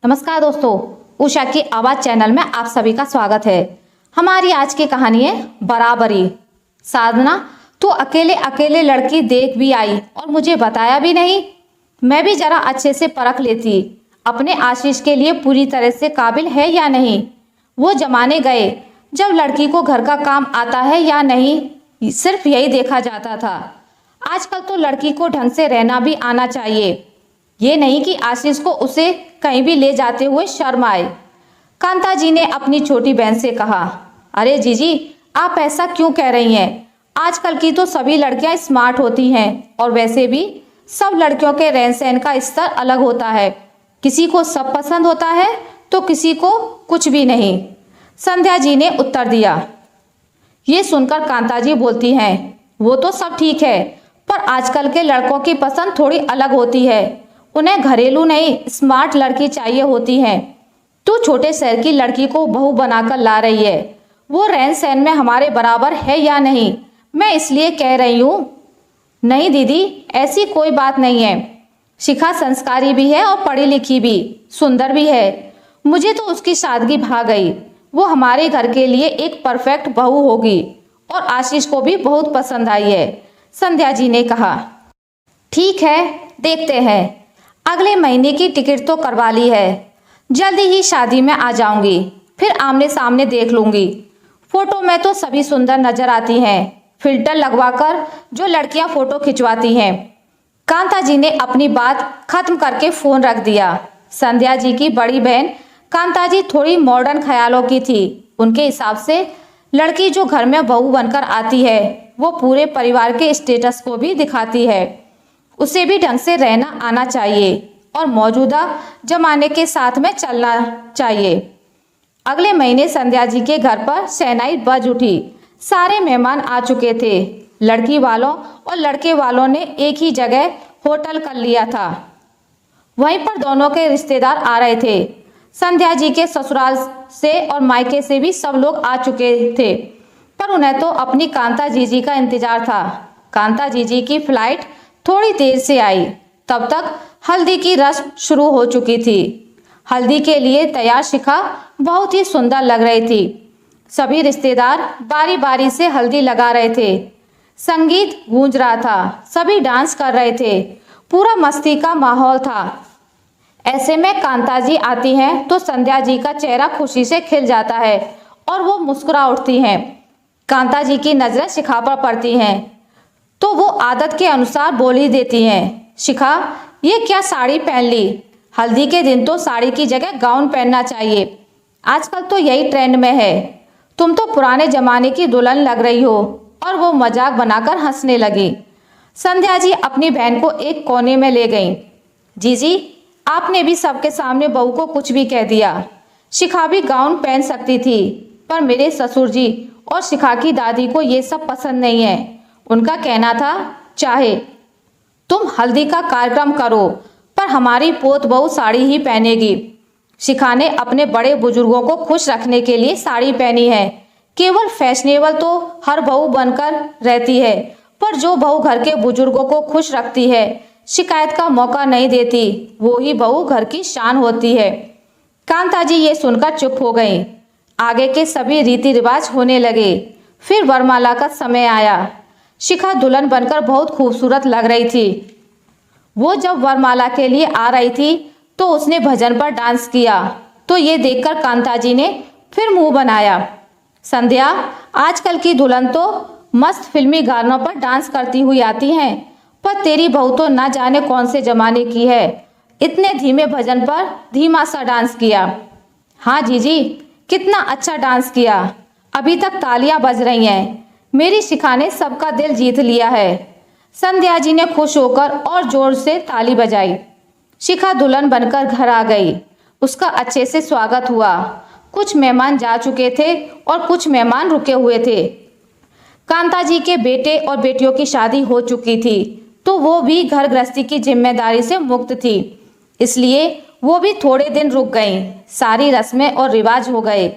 नमस्कार दोस्तों, उषा की आवाज चैनल में आप सभी का स्वागत है। हमारी आज की कहानी है बराबरी। साधना तो अकेले अकेले लड़की देख भी आई और मुझे बताया भी नहीं। मैं भी जरा अच्छे से परख लेती अपने आशीष के लिए पूरी तरह से काबिल है या नहीं। वो जमाने गए जब लड़की को घर का काम आता है या नहीं, सिर्फ यही देखा जाता था। आजकल तो लड़की को ढंग से रहना भी आना चाहिए, ये नहीं कि आशीष को उसे कहीं भी ले जाते हुए शर्म आए। कांता जी ने अपनी छोटी बहन से कहा, अरे जीजी, आप ऐसा क्यों कह रही हैं? आजकल की तो सभी लड़कियां स्मार्ट होती हैं और वैसे भी सब लड़कियों के रहन सहन का स्तर अलग होता है। किसी को सब पसंद होता है तो किसी को कुछ भी नहीं। संध्या जी ने उत्तर दिया। ये सुनकर कांता जी बोलती हैं, वो तो सब ठीक है, पर आजकल के लड़कों की पसंद थोड़ी अलग होती है। उन्हें घरेलू नहीं, स्मार्ट लड़की चाहिए होती है। तू छोटे शहर की लड़की को बहू बनाकर ला रही है, वो रहन सहन में हमारे बराबर है या नहीं, मैं इसलिए कह रही हूँ। नहीं दीदी, ऐसी कोई बात नहीं है। शिखा संस्कारी भी है और पढ़ी लिखी भी, सुंदर भी है। मुझे तो उसकी सादगी भा गई। वो हमारे घर के लिए एक परफेक्ट बहू होगी और आशीष को भी बहुत पसंद आई है। संध्या जी ने कहा, ठीक है, देखते हैं। अगले महीने की टिकट तो करवा ली है, जल्दी ही शादी में आ जाऊंगी, फिर आमने सामने देख लूंगी। फोटो में तो सभी सुंदर नजर आती हैं, फिल्टर लगवाकर जो लड़कियां फोटो खिंचवाती हैं। कांता जी ने अपनी बात खत्म करके फोन रख दिया। संध्या जी की बड़ी बहन कांता जी थोड़ी मॉडर्न ख्यालों की थी। उनके हिसाब से लड़की जो घर में बहू बनकर आती है वो पूरे परिवार के स्टेटस को भी दिखाती है। उसे भी ढंग से रहना आना चाहिए और मौजूदा जमाने के साथ में चलना चाहिए। अगले महीने संध्या जी के घर पर शहनाई बज उठी। सारे मेहमान आ चुके थे। लड़की वालों और लड़के वालों ने एक ही जगह होटल कर लिया था। वहीं पर दोनों के रिश्तेदार आ रहे थे। संध्या जी के ससुराल से और मायके से भी सब लोग आ चुके थे, पर उन्हें तो अपनी कांता जीजी का इंतजार था। कांता जीजी की फ्लाइट थोड़ी देर से आई। तब तक हल्दी की रस्म शुरू हो चुकी थी। हल्दी के लिए तैयार शिखा बहुत ही सुंदर लग रही थी। सभी रिश्तेदार बारी बारी से हल्दी लगा रहे थे। संगीत गूंज रहा था, सभी डांस कर रहे थे, पूरा मस्ती का माहौल था। ऐसे में कांता जी आती हैं तो संध्या जी का चेहरा खुशी से खिल जाता है और वो मुस्कुरा उठती हैं। कांता जी की नजरें शिखा पर पड़ती हैं तो वो आदत के अनुसार बोल ही देती हैं, शिखा, ये क्या साड़ी पहन ली? हल्दी के दिन तो साड़ी की जगह गाउन पहनना चाहिए। आजकल तो यही ट्रेंड में है। तुम तो पुराने जमाने की दुल्हन लग रही हो। और वो मजाक बनाकर हंसने लगी। संध्या जी अपनी बहन को एक कोने में ले गईं। जीजी, आपने भी सबके सामने बहू को कुछ भी कह दिया। शिखा भी गाउन पहन सकती थी, पर मेरे ससुर जी और शिखा की दादी को ये सब पसंद नहीं है। उनका कहना था, चाहे तुम हल्दी का कार्यक्रम करो, पर हमारी पोत बहू साड़ी ही पहनेगी। शिखा ने अपने बड़े बुजुर्गों को खुश रखने के लिए साड़ी पहनी है। केवल फैशनेबल तो हर बहू बनकर रहती है, पर जो बहू घर के बुजुर्गों को खुश रखती है, शिकायत का मौका नहीं देती, वो ही बहू घर की शान होती है। कांता जी ये सुनकर चुप हो गईं। आगे के सभी रीति रिवाज होने लगे। फिर वरमाला का समय आया। शिखा दुल्हन बनकर बहुत खूबसूरत लग रही थी। वो जब वरमाला के लिए आ रही थी तो उसने भजन पर डांस किया, तो ये देखकर कांता जी ने फिर मुंह बनाया। संध्या, आजकल की दुल्हन तो मस्त फिल्मी गानों पर डांस करती हुई आती हैं, पर तेरी बहू तो ना जाने कौन से जमाने की है। इतने धीमे भजन पर धीमा सा डांस किया। हाँ जीजी, कितना अच्छा डांस किया। अभी तक तालियां बज रही हैं। मेरी शिखा ने सबका दिल जीत लिया है। संध्या जी ने खुश होकर और जोर से ताली बजाई। शिखा दुल्हन बनकर घर आ गई। उसका अच्छे से स्वागत हुआ। कुछ मेहमान जा चुके थे और कुछ मेहमान रुके हुए थे। कांता जी के बेटे और बेटियों की शादी हो चुकी थी, तो वो भी घर गृहस्थी की जिम्मेदारी से मुक्त थी, इसलिए वो भी थोड़े दिन रुक गईं। सारी रस्में और रिवाज हो गए।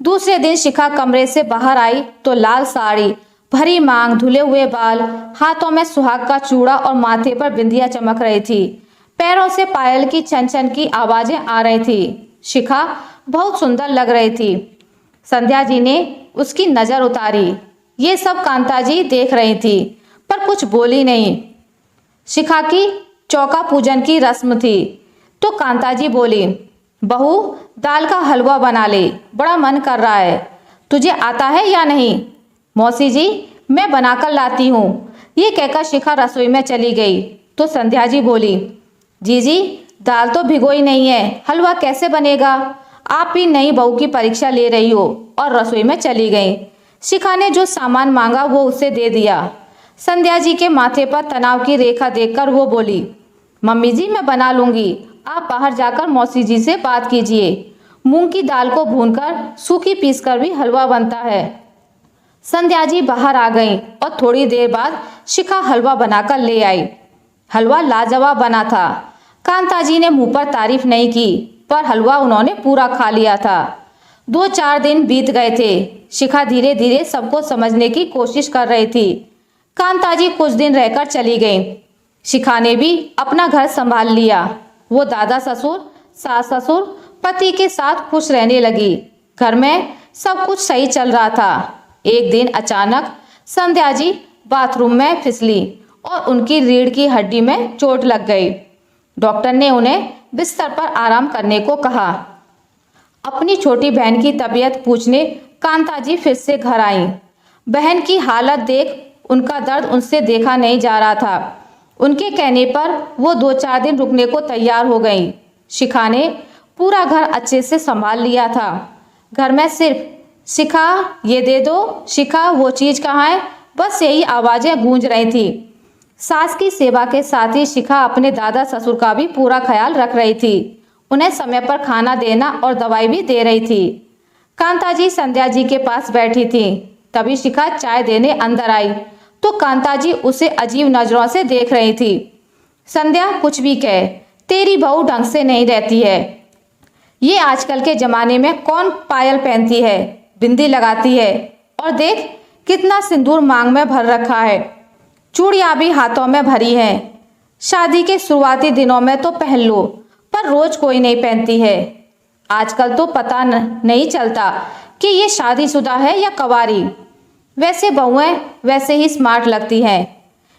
दूसरे दिन शिखा कमरे से बाहर आई तो लाल साड़ी, भरी मांग, धुले हुए बाल, हाथों में सुहाग का चूड़ा और माथे पर बिंदिया चमक रही थी। पैरों से पायल की छन छन की आवाजें आ रही थी। शिखा बहुत सुंदर लग रही थी। संध्या जी ने उसकी नजर उतारी। ये सब कांता जी देख रही थी पर कुछ बोली नहीं। शिखा की चौका पूजन की रस्म थी तो कांता जी बोली, बहू दाल का हलवा बना ले, बड़ा मन कर रहा है, तुझे आता है या नहीं? मौसी जी मैं बनाकर लाती हूँ। ये कहकर शिखा रसोई में चली गई तो संध्या जी बोली, जी दाल तो भिगोई नहीं है, हलवा कैसे बनेगा? आप भी नई बहू की परीक्षा ले रही हो। और रसोई में चली गई। शिखा ने जो सामान मांगा वो उसे दे दिया। संध्या जी के माथे पर तनाव की रेखा देखकर वो बोली, मम्मी जी मैं बना लूंगी, आप बाहर जाकर मौसी जी से बात कीजिए। मूंग की दाल को भूनकर सूखी पीसकर भी हलवा बनता है। संध्या जी बाहर आ गईं और थोड़ी देर बाद शिखा हलवा बनाकर ले आई। हलवा लाजवाब बना था। कांता जी ने मुंह पर तारीफ नहीं की पर हलवा उन्होंने पूरा खा लिया था। 2-4 दिन बीत गए थे। शिखा धीरे धीरे सबको समझने की कोशिश कर रही थी। कांता जी कुछ दिन रहकर चली गई। शिखा ने भी अपना घर संभाल लिया। वो दादा ससुर, सास ससुर, पति के साथ खुश रहने लगी। घर में सब कुछ सही चल रहा था। एक दिन अचानक संध्या जी बाथरूम में फिसली और उनकी रीढ़ की हड्डी में चोट लग गई। डॉक्टर ने उन्हें बिस्तर पर आराम करने को कहा। अपनी छोटी बहन की तबीयत पूछने कांता जी फिर से घर आईं। बहन की हालत देख उनका दर्द उनसे देखा नहीं जा रहा था। उनके कहने पर वो 2-4 दिन रुकने को तैयार हो गई। शिखा ने पूरा घर अच्छे से संभाल लिया था। घर में सिर्फ शिखा ये दे दो, शिखा वो चीज़ कहाँ है, बस यही आवाज़ें गूंज रही थी। सास की सेवा के साथ ही शिखा अपने दादा ससुर का भी पूरा ख्याल रख रही थी। उन्हें समय पर खाना देना और दवाई भी दे रही थी। कांता जी संध्या जी के पास बैठी थी। तभी शिखा चाय देने अंदर आई तो कांता जी उसे अजीब नजरों से देख रही थी। संध्या कुछ भी कहे, तेरी बहू ढंग से नहीं रहती है। ये आजकल के जमाने में कौन पायल पहनती है, बिंदी लगाती है, और देख कितना सिंदूर मांग में भर रखा है, चूड़ियाँ भी हाथों में भरी हैं। शादी के शुरुआती दिनों में तो पहन लो पर रोज कोई नहीं पहनती है। आजकल तो पता नहीं चलता कि ये शादीशुदा है या कवारी। वैसे बहुएं वैसे ही स्मार्ट लगती हैं।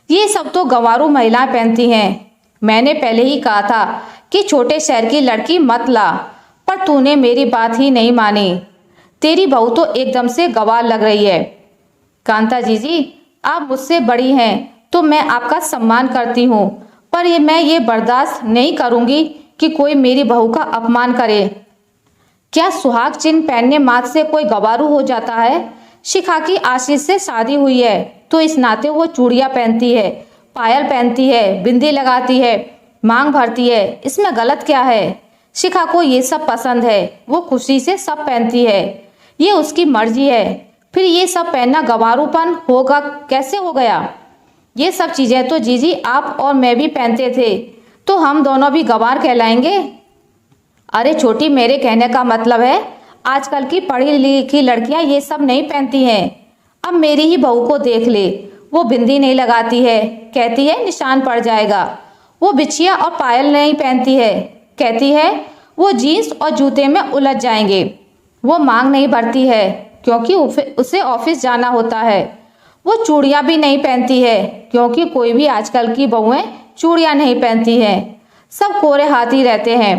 ये सब तो गंवारू महिलाएं पहनती हैं। मैंने पहले ही कहा था कि छोटे शहर की लड़की मत ला, पर तूने मेरी बात ही नहीं मानी। तेरी बहू तो एकदम से गंवार लग रही है। कांता जी आप मुझसे बड़ी हैं तो मैं आपका सम्मान करती हूँ, पर मैं ये बर्दाश्त नहीं करूँगी कि कोई मेरी बहू का अपमान करे। क्या सुहाग चिन्ह पहनने मात्र से कोई गंवारू हो जाता है? शिखा की आशीष से शादी हुई है तो इस नाते वो चूड़ियाँ पहनती है, पायल पहनती है, बिंदी लगाती है, मांग भरती है। इसमें गलत क्या है? शिखा को ये सब पसंद है, वो खुशी से सब पहनती है, ये उसकी मर्जी है। फिर ये सब पहनना गंवारूपन होगा कैसे हो गया? ये सब चीज़ें तो जीजी आप और मैं भी पहनते थे तो हम दोनों भी गंवार कहलाएंगे। अरे छोटी, मेरे कहने का मतलब है आजकल की पढ़ी लिखी लड़कियां ये सब नहीं पहनती हैं। अब मेरी ही बहू को देख ले, वो बिंदी नहीं लगाती है, कहती है निशान पड़ जाएगा। वो बिछिया और पायल नहीं पहनती है, कहती है वो जीन्स और जूते में उलझ जाएंगे। वो मांग नहीं भरती है क्योंकि उसे ऑफिस जाना होता है। वो चूड़ियाँ भी नहीं पहनती है क्योंकि कोई भी आजकल की बहुएं चूड़ियाँ नहीं पहनती हैं। सब कोरे हाथ ही रहते हैं।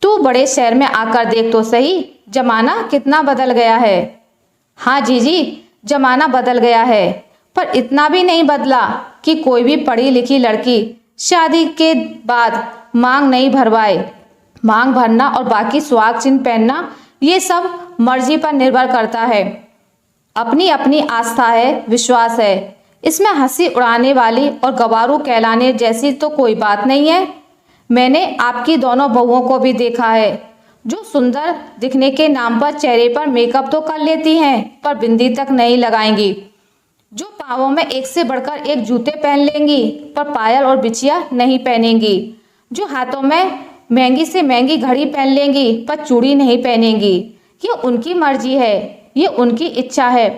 तू बड़े शहर में आकर देख तो सही, जमाना कितना बदल गया है। हाँ जीजी, जमाना बदल गया है, पर इतना भी नहीं बदला कि कोई भी पढ़ी लिखी लड़की शादी के बाद मांग नहीं भरवाए। मांग भरना और बाकी सुहाग चिन्ह पहनना ये सब मर्जी पर निर्भर करता है। अपनी अपनी आस्था है, विश्वास है। इसमें हंसी उड़ाने वाली और गंवारू कहलाने जैसी तो कोई बात नहीं है। मैंने आपकी दोनों बहुओं को भी देखा है जो सुंदर दिखने के नाम पर चेहरे पर मेकअप तो कर लेती हैं पर बिंदी तक नहीं लगाएंगी, जो पाँवों में एक से बढ़कर एक जूते पहन लेंगी पर पायल और बिछिया नहीं पहनेंगी, जो हाथों में महंगी से महंगी घड़ी पहन लेंगी पर चूड़ी नहीं पहनेंगी। ये उनकी मर्जी है, ये उनकी इच्छा है।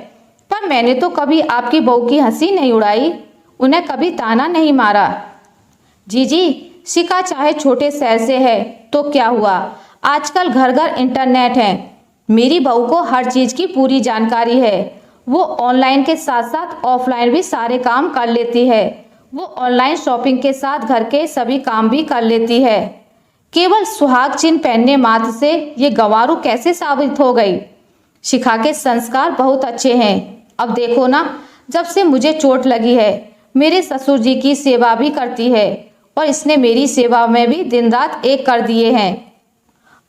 पर मैंने तो कभी आपकी बहू की हंसी नहीं उड़ाई, उन्हें कभी ताना नहीं मारा। जी शिखा चाहे छोटे शहर से है तो क्या हुआ, आजकल घर घर इंटरनेट है। मेरी बहू को हर चीज़ की पूरी जानकारी है। वो ऑनलाइन के साथ साथ ऑफलाइन भी सारे काम कर लेती है। वो ऑनलाइन शॉपिंग के साथ घर के सभी काम भी कर लेती है। केवल सुहाग चिन्ह पहनने मात्र से ये गंवारू कैसे साबित हो गई? शिखा के संस्कार बहुत अच्छे हैं। अब देखो ना, जब से मुझे चोट लगी है मेरे ससुर जी की सेवा भी करती है और इसने मेरी सेवा में भी दिन रात एक कर दिए हैं।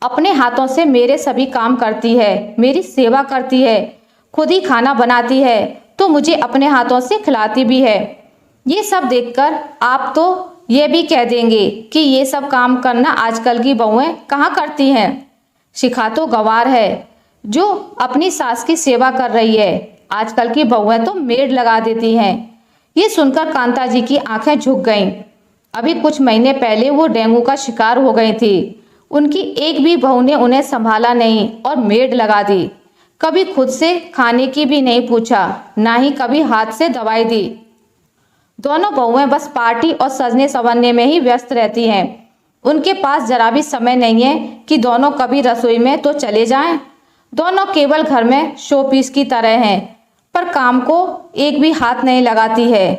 अपने हाथों से मेरे सभी काम करती है, मेरी सेवा करती है, खुद ही खाना बनाती है तो मुझे अपने हाथों से खिलाती भी है। ये सब देखकर आप तो ये भी कह देंगे कि ये सब काम करना आजकल की बहुएं कहाँ करती हैं। शिखा तो गंवार है जो अपनी सास की सेवा कर रही है। आजकल की बहुएं तो मेड लगा देती हैं। ये सुनकर कांता जी की आंखें झुक गईं। अभी कुछ महीने पहले वो डेंगू का शिकार हो गई थी। उनकी एक भी बहू ने उन्हें संभाला नहीं और मेड लगा दी। कभी खुद से खाने की भी नहीं पूछा, ना ही कभी हाथ से दवाई दी। दोनों बहुएं बस पार्टी और सजने संवरने में ही व्यस्त रहती हैं। उनके पास जरा भी समय नहीं है कि दोनों कभी रसोई में तो चले जाएं। दोनों केवल घर में शो पीस की तरह हैं, पर काम को एक भी हाथ नहीं लगाती है।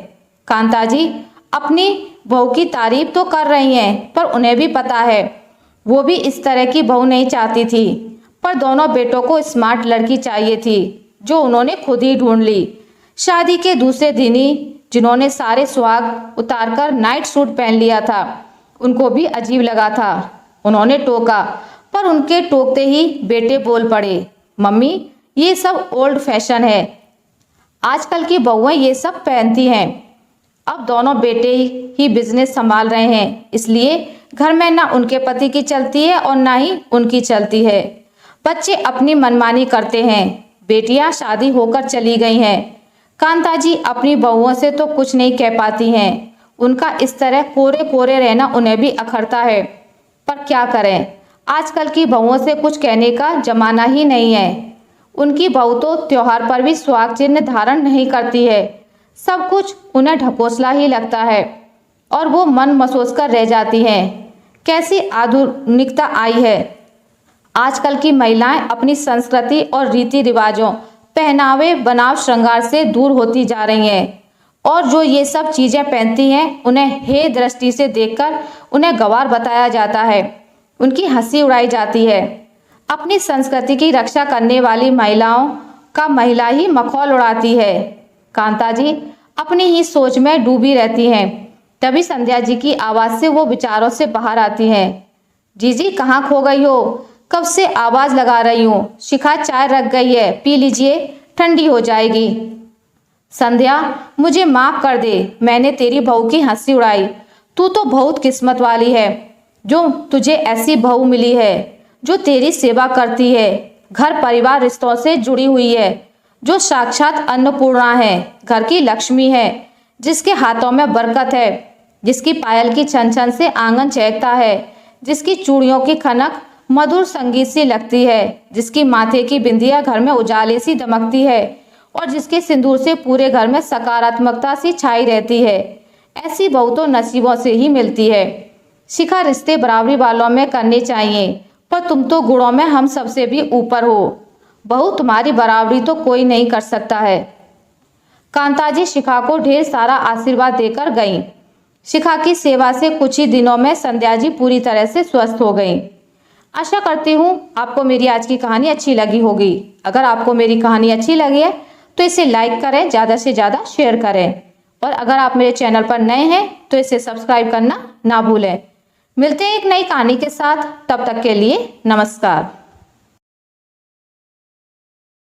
कांता जी अपनी बहू की तारीफ तो कर रही हैं, पर उन्हें भी पता है वो भी इस तरह की बहू नहीं चाहती थी। पर दोनों बेटों को स्मार्ट लड़की चाहिए थी, जो उन्होंने खुद ही ढूंढ ली। शादी के दूसरे दिन ही जिन्होंने सारे सुहाग उतारकर नाइट सूट पहन लिया था, उनको भी अजीब लगा था। उन्होंने टोका, पर उनके टोकते ही बेटे बोल पड़े, मम्मी ये सब ओल्ड फैशन है, आजकल की बहुएं ये सब पहनती हैं। अब दोनों बेटे ही बिजनेस संभाल रहे हैं, इसलिए घर में ना उनके पति की चलती है और ना ही उनकी चलती है। बच्चे अपनी मनमानी करते हैं। बेटियां शादी होकर चली गई हैं। कांता जी अपनी बहुओं से तो कुछ नहीं कह पाती हैं। उनका इस तरह कोरे कोरे रहना उन्हें भी अखरता है, पर क्या करें, आजकल की बहुओं से कुछ कहने का जमाना ही नहीं है। उनकी बहू तो त्योहार पर भी सुहाग चिन्ह धारण नहीं करती है। सब कुछ उन्हें ढकोसला ही लगता है और वो मन मसोस कर रह जाती हैं। कैसी आधुनिकता आई है। आजकल की महिलाएं अपनी संस्कृति और रीति रिवाजों, पहनावे, बनाव, श्रृंगार से दूर होती जा रही हैं और जो ये सब चीज़ें पहनती हैं उन्हें हे दृष्टि से देखकर उन्हें गंवार बताया जाता है। उनकी हंसी उड़ाई जाती है। अपनी संस्कृति की रक्षा करने वाली महिलाओं का महिला ही मखौल उड़ाती है। कांता जी अपनी ही सोच में डूबी रहती हैं। तभी संध्या जी की आवाज़ से वो विचारों से बाहर आती हैं। जीजी कहाँ खो गई हो? कब से आवाज़ लगा रही हूँ। शिखा चाय रख गई है, पी लीजिए, ठंडी हो जाएगी। संध्या मुझे माफ़ कर दे, मैंने तेरी बहू की हंसी उड़ाई। तू तो बहुत किस्मत वाली है जो तुझे ऐसी बहू मिली है जो तेरी सेवा करती है, घर परिवार रिश्तों से जुड़ी हुई है, जो साक्षात अन्नपूर्णा है, घर की लक्ष्मी है, जिसके हाथों में बरकत है, जिसकी पायल की छन छन से आंगन चहकता है, जिसकी चूड़ियों की खनक मधुर संगीत सी लगती है, जिसकी माथे की बिंदिया घर में उजाले सी दमकती है और जिसके सिंदूर से पूरे घर में सकारात्मकता सी छाई रहती है। ऐसी बहू तो नसीबों से ही मिलती है। शिखा रिश्ते बराबरी वालों में करने चाहिए, पर तुम तो गुणों में हम सबसे भी ऊपर हो। बहू तुम्हारी बराबरी तो कोई नहीं कर सकता है। कांता जी शिखा को ढेर सारा आशीर्वाद देकर गईं। शिखा की सेवा से कुछ ही दिनों में संध्या जी पूरी तरह से स्वस्थ हो गईं। आशा करती हूँ आपको मेरी आज की कहानी अच्छी लगी होगी। अगर आपको मेरी कहानी अच्छी लगी है तो इसे लाइक करें, ज़्यादा से ज़्यादा शेयर करें और अगर आप मेरे चैनल पर नए हैं तो इसे सब्सक्राइब करना ना भूलें। मिलते हैं एक नई कहानी के साथ, तब तक के लिए नमस्कार।